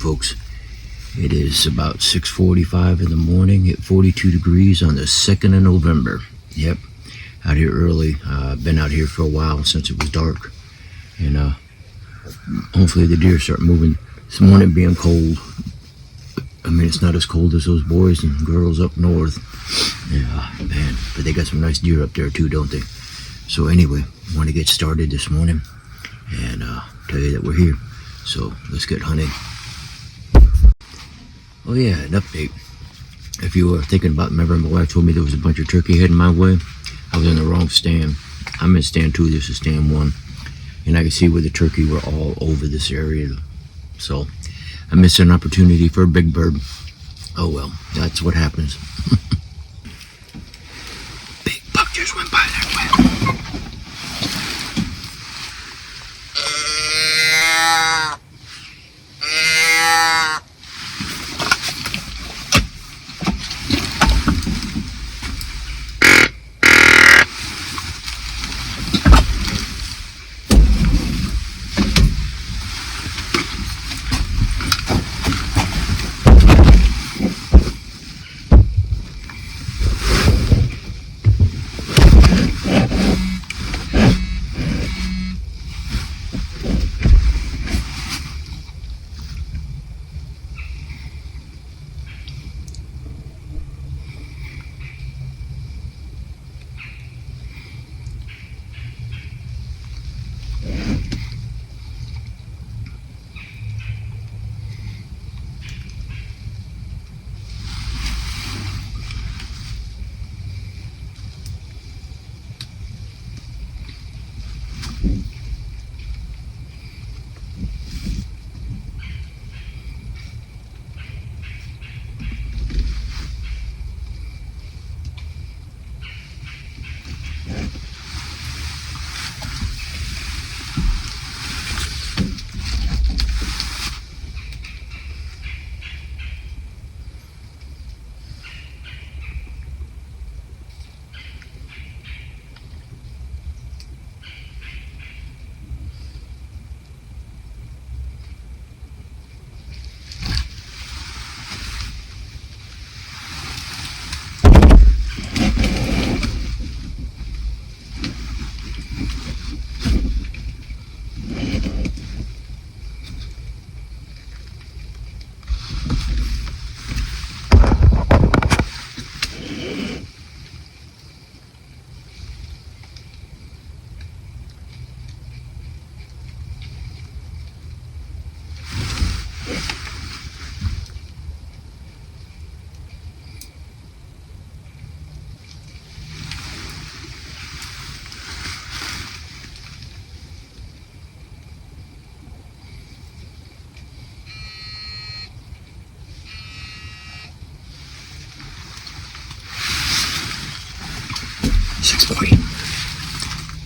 folks. It is about 6:45 in the morning at 42 degrees on the 2nd of November. Yep, out here early. Been out here for a while since it was dark. And hopefully the deer start moving. This morning being cold. I mean, it's not as cold as those boys and girls up north. Yeah, man. But they got some nice deer up there too, don't they? So anyway, want to get started this morning and tell you that we're here. So let's get hunting. Oh yeah, an update. If you were thinking about, remember my wife told me there was a bunch of turkey heading my way? I was in the wrong stand. I'm in stand 2, this is stand 1. And I can see where the turkey were all over this area. So I missed an opportunity for a big bird. Oh well, that's what happens. Big buck just went by that way.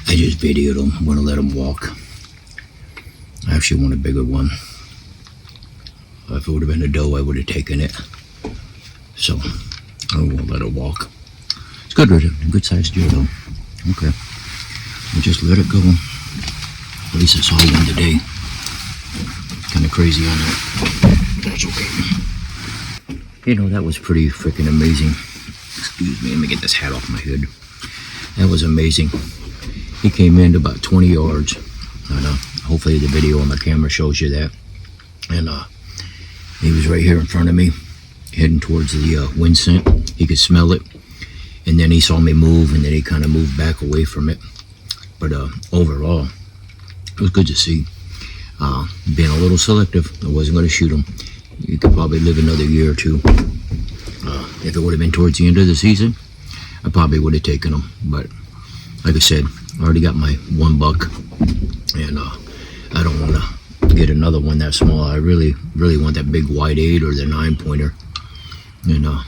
I just videoed him. I'm going to let him walk. I actually want a bigger one. If it would have been a doe, I would have taken it. So, I won't let it walk. It's good, Richard. A good sized deer, though. Okay. We'll just let it go. At least I saw one today. Kind of crazy on it. That's okay. You know, that was pretty freaking amazing. Excuse me, let me get this hat off my head. That was amazing. He came in to about 20 yards. And hopefully the video on the camera shows you that. And he was right here in front of me, heading towards the wind scent. He could smell it. And then he saw me move, and then he kind of moved back away from it. But overall, it was good to see. Being a little selective, I wasn't going to shoot him. You could probably live another year or two. If it would have been towards the end of the season, I probably would have taken him. But like I said, I already got my 1 buck, and I don't want to get another one that small. I really want that big wide 8 or the 9-pointer. And well,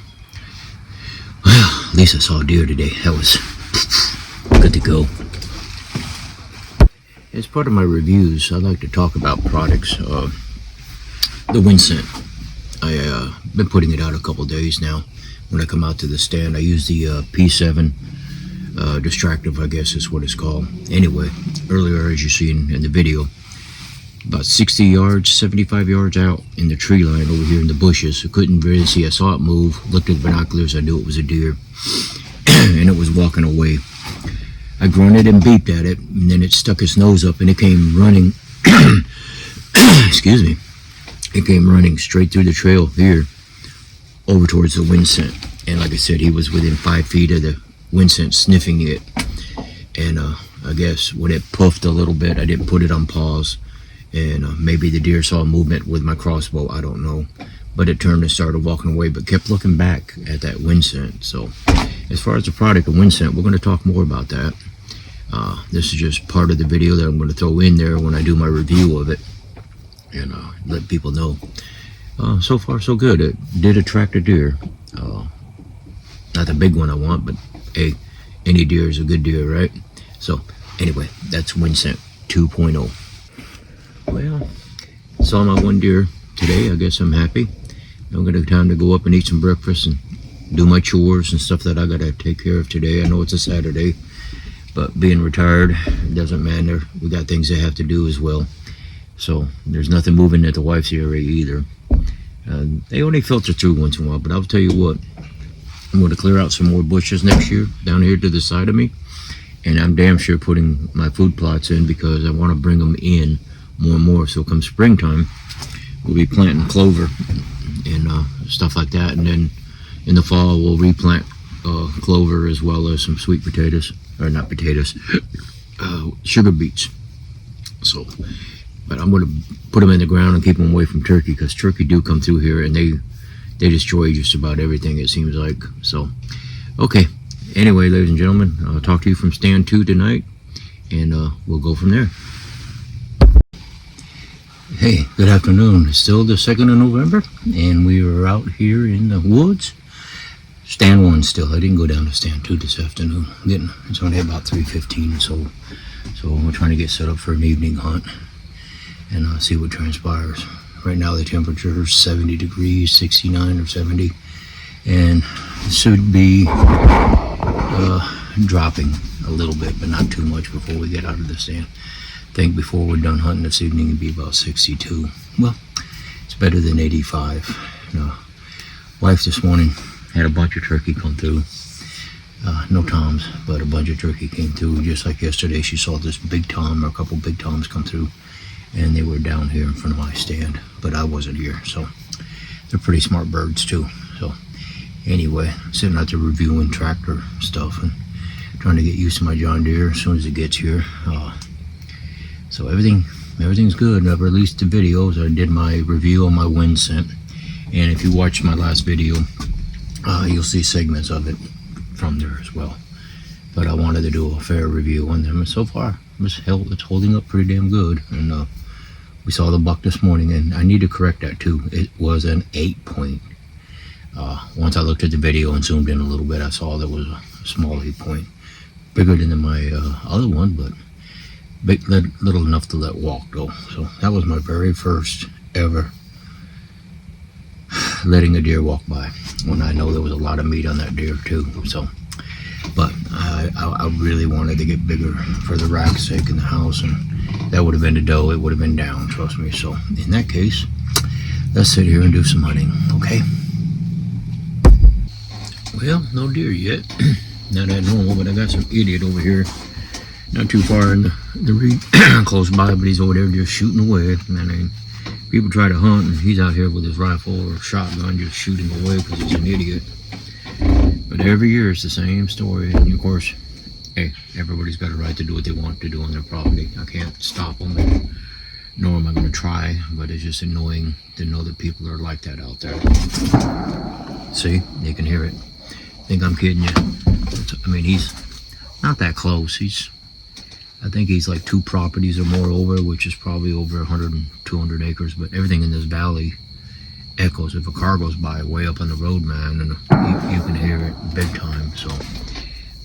at least I saw a deer today. That was good to go. As part of my reviews, I like to talk about products. The wind scent. I've been putting it out a couple days now. When I come out to the stand, I use the P7 distractive, I guess is what it's called. Anyway, earlier, as you seen in the video, about 60 yards, 75 yards out in the tree line over here in the bushes. I couldn't really see. I saw it move, looked at the binoculars, I knew it was a deer. And it was walking away. I grunted and beeped at it, and then it stuck its nose up and it came running. Excuse me. It came running straight through the trail here over towards the wind scent. And like I said, he was within 5 feet of the wind scent, sniffing it. And I guess when it puffed a little bit, I didn't put it on pause. And maybe the deer saw movement with my crossbow, I don't know. But it turned and started walking away, but kept looking back at that wind scent. So as far as the product of wind scent, we're going to talk more about that. This is just part of the video that I'm going to throw in there when I do my review of it. And let people know. So far so good. It did attract a deer. Not the big one I want, but hey, any deer is a good deer, right? So anyway, that's wind scent 2.0. Well, saw my one deer today. I guess I'm happy. I'm gonna have time to go up and eat some breakfast and do my chores and stuff that I gotta take care of today. I know it's a Saturday, but being retired, it doesn't matter. We got things I have to do as well. So there's nothing moving at the wife's area either. They only filter through once in a while, but I'll tell you what, I'm going to clear out some more bushes next year down here to the side of me, and I'm damn sure putting my food plots in because I want to bring them in more and more. So come springtime, we'll be planting clover and stuff like that, and then in the fall we'll replant clover as well as some sweet potatoes, or not potatoes, sugar beets. So, but I'm going to put them in the ground and keep them away from turkey, because turkey do come through here and they destroy just about everything, it seems like. So, okay. Anyway, ladies and gentlemen, I'll talk to you from stand 2 tonight, and we'll go from there. Hey, good afternoon. It's still the 2nd of November, and we are out here in the woods. Stand 1 still. I didn't go down to stand 2 this afternoon. It's only about 3:15 or so. So we're trying to get set up for an evening hunt and see what transpires. Right now the temperature is 70 degrees, 69 or 70, and it should be dropping a little bit, but not too much before we get out of the stand. I think before we're done hunting this evening it'll be about 62. Well, it's better than 85. Wife this morning had a bunch of turkey come through. No toms, but a bunch of turkey came through. Just like yesterday, she saw this big tom, or a couple big toms come through, and they were down here in front of my stand, but I wasn't here. So they're pretty smart birds too. So anyway, sitting out there reviewing tractor stuff and trying to get used to my John Deere as soon as it gets here. So everything's good. I've released the videos. I did my review on my wind scent, and if you watched my last video, you'll see segments of it from there as well. But I wanted to do a fair review on them, and so far it's holding up pretty damn good. And we saw the buck this morning, and I need to correct that too. It was an 8-point. Once I looked at the video and zoomed in a little bit, I saw there was a small 8-point, bigger than my other one, but big, little enough to let walk though. So that was my very first ever letting a deer walk by, when I know there was a lot of meat on that deer too. So, but I really wanted to get bigger for the rack's sake in the house, and that would have been a doe. It would have been down, trust me. So in that case, let's sit here and do some hunting, okay? Well, no deer yet. Not that normal, but I got some idiot over here, not too far in the close by, but he's over there just shooting away. And people try to hunt, and he's out here with his rifle or shotgun just shooting away because he's an idiot. But every year it's the same story. And of course, hey, everybody's got a right to do what they want to do on their property. I can't stop them, nor am I going to try, but it's just annoying to know that people are like that out there. See, you can hear it. Think I'm kidding you. I mean, he's not that close. I think he's like 2 properties or more over, which is probably over 100 and 200 acres, but everything in this valley echoes. If a car goes by way up on the road, man, and you can hear it big time. So,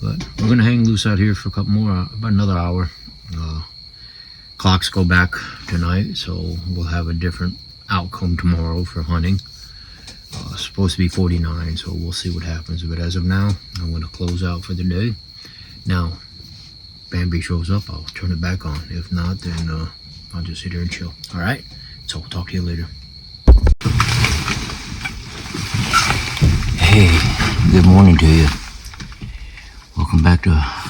but we're gonna hang loose out here for a couple more, about another hour. Clocks go back tonight, so we'll have a different outcome tomorrow for hunting. Supposed to be 49, so we'll see what happens. But as of now, I'm gonna close out for the day. Now, Bambi shows up, I'll turn it back on. If not, then I'll just sit here and chill. All right. So we'll talk to you later. Hey, good morning to you. Welcome back to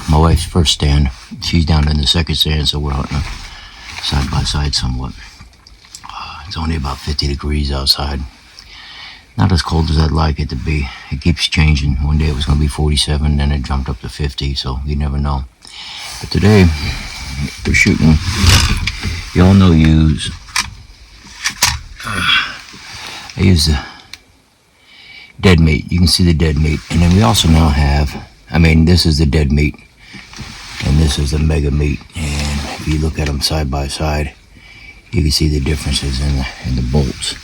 my wife's first stand. She's down in the second stand, so we're hunting side by side somewhat. It's only about 50 degrees outside. Not as cold as I'd like it to be. It keeps changing. One day it was going to be 47, then it jumped up to 50, so you never know. But today, we're shooting. You all know I use the dead meat. You can see the dead meat. And then we also now have, this is the dead meat, and this is the mega meat. And if you look at them side by side, you can see the differences in the bolts.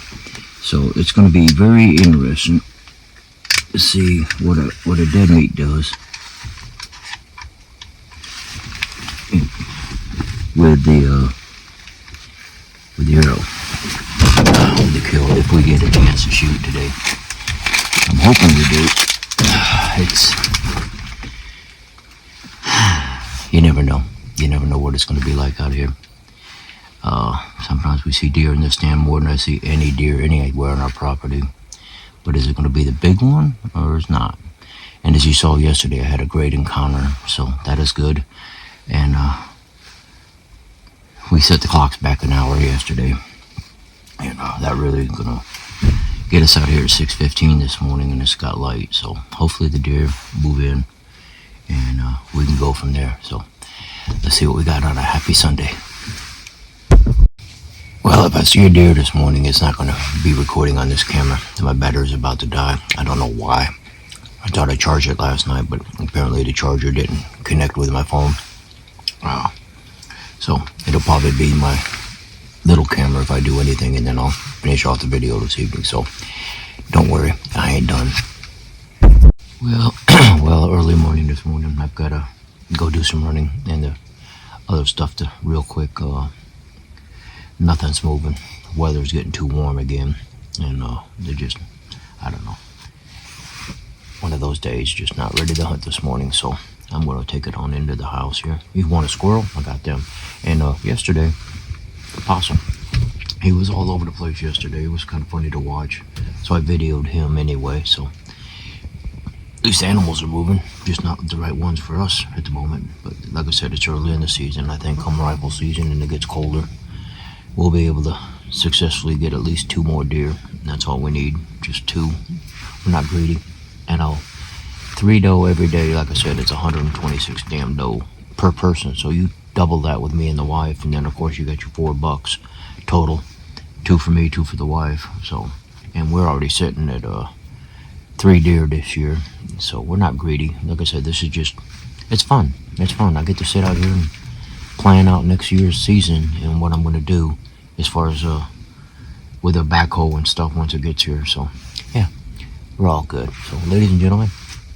So it's going to be very interesting to see what a dead meat does with the arrow, with the kill, if we get a chance to shoot today. I'm hoping we do. You never know. You never know what it's going to be like out here. Sometimes we see deer in this stand more than I see any deer anywhere on our property. But is it going to be the big one or is not? And as you saw yesterday, I had a great encounter, so that is good. And we set the clocks back an hour yesterday. And that really is going to get us out here at 6:15 this morning, and it's got light. So hopefully the deer move in, and we can go from there. So let's see what we got on a happy Sunday. Well, if I see a deer this morning, it's not going to be recording on this camera. My battery is about to die. I don't know why. I thought I charged it last night, but apparently the charger didn't connect with my phone. So it'll probably be my little camera if I do anything, and then I'll finish off the video this evening. So don't worry, I ain't done. Well, early morning this morning, I've got to go do some running and the other stuff real quick. Nothing's moving. The weather's getting too warm again, and they're just, I don't know, one of those days, just not ready to hunt this morning. So I'm going to take it on into the house here. You want a squirrel? I got them. And yesterday, the possum, he was all over the place yesterday. It was kind of funny to watch, so I videoed him anyway. So these animals are moving, just not the right ones for us at the moment. But like I said, it's early in the season. I think come rifle season and it gets colder, we'll be able to successfully get at least 2 more deer. And that's all we need, just 2. We're not greedy. And 3 doe every day. Like I said, it's 126 damn doe per person. So you double that with me and the wife, and then of course you got your $4 total. 2 for me, 2 for the wife. So, and we're already sitting at 3 deer this year. So we're not greedy. Like I said, this is just, it's fun. It's fun. I get to sit out here and plan out next year's season and what I'm going to do as far as with a backhoe and stuff once it gets here. So yeah, we're all good. So ladies and gentlemen,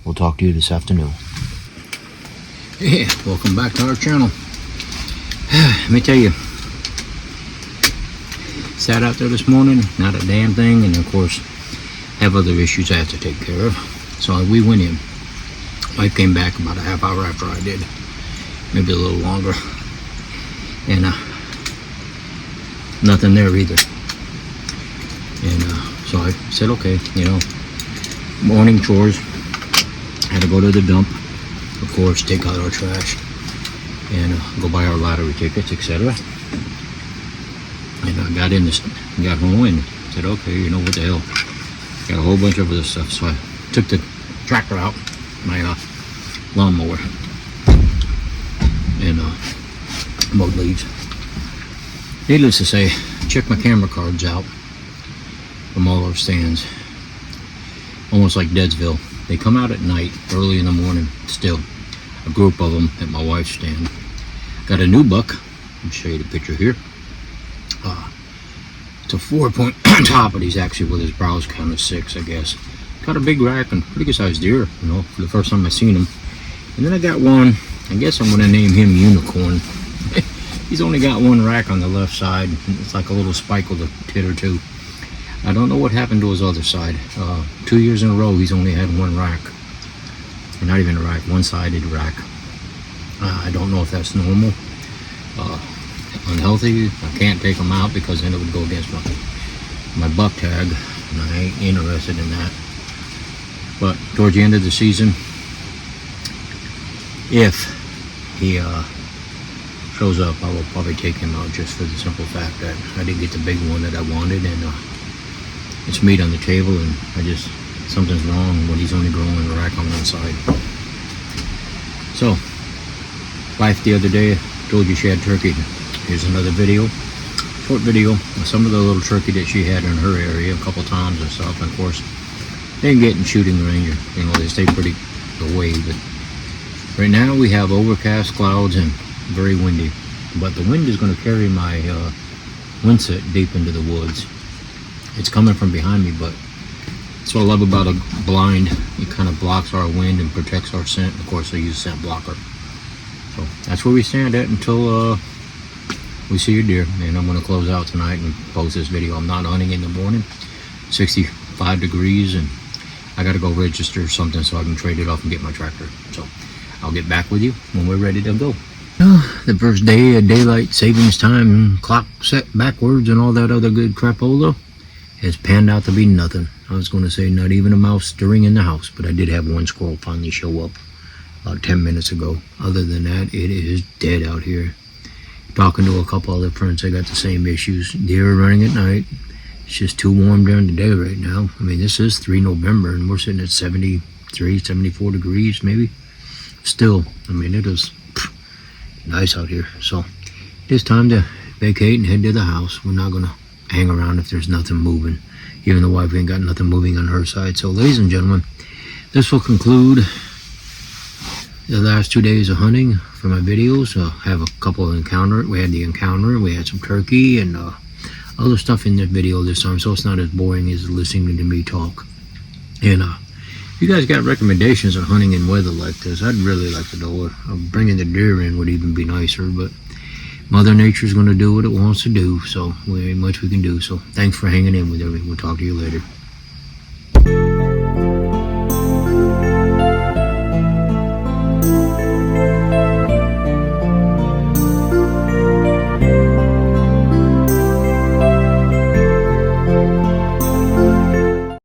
we'll talk to you this afternoon. Yeah, welcome back to our channel. Let me tell you, sat out there this morning, not a damn thing, and of course have other issues I have to take care of. So we went in. Wife came back about a half hour after I did, maybe a little longer, and nothing there either. And so I said, okay, morning chores. Had to go to the dump, of course, take out our trash, and go buy our lottery tickets, etc. And I got home and said, okay, what the hell? Got a whole bunch of other stuff. So I took the tractor out, my lawnmower, and mowed leaves. Needless to say, check my camera cards out from all our stands. Almost like Deadsville. They come out at night, early in the morning, still. A group of them at my wife's stand. Got a new buck. I'll show you the picture here. It's a 4-point top, but he's actually with his brows kind of 6, I guess. Got a big rack and pretty good sized deer, for the first time I seen him. And then I got one, I guess I'm going to name him Unicorn. He's only got 1 rack on the left side. It's like a little spike with a tit or 2. I don't know what happened to his other side. 2 years in a row, he's only had 1 rack. Or not even a rack, 1-sided rack. I don't know if that's normal. unhealthy. I can't take them out because then it would go against my buck tag, and I ain't interested in that. But towards the end of the season, if he shows up, I will probably take him out, just for the simple fact that I didn't get the big one that I wanted, and it's meat on the table, and something's wrong when he's only growing a rack on one side. So, wife the other day told you she had turkey. Here's another video, short video of some of the little turkey that she had in her area a couple times and stuff. And of course, they can get in shooting range. You know, they stay pretty away. But right now we have overcast clouds and very windy. But the wind is going to carry my wind set deep into the woods. It's coming from behind me, but that's what I love about a blind. It kind of blocks our wind and protects our scent. Of course, I use scent blocker. So that's where we stand at until we see a deer. And I'm going to close out tonight and post this video. I'm not hunting in the morning. 65 degrees, and I got to go register something so I can trade it off and get my tractor. So I'll get back with you when we're ready to go. The first day of daylight savings time, clock set backwards and all that other good crapola has panned out to be nothing. I was going to say not even a mouse stirring in the house, but I did have one squirrel finally show up about 10 minutes ago. Other than that, it is dead out here. Talking to a couple other friends, I got the same issues. Deer are running at night. It's just too warm during the day right now. I mean, this is 3 November, and we're sitting at 73, 74 degrees maybe. Still, I mean, it is nice out here. So it is time to vacate and head to the house. We're not going to hang around if there's nothing moving, even the wife ain't got nothing moving on her side. So ladies and gentlemen, this will conclude the last 2 days of hunting for my videos. I have a couple of encounter. We had the encounter, we had some turkey and other stuff in the video this time, so it's not as boring as listening to me talk. And if you guys got recommendations on hunting in weather like this, I'd really like to know it. Bringing the deer in would even be nicer, but Mother Nature's going to do what it wants to do, so there ain't much we can do. So thanks for hanging in with me. We'll talk to you later.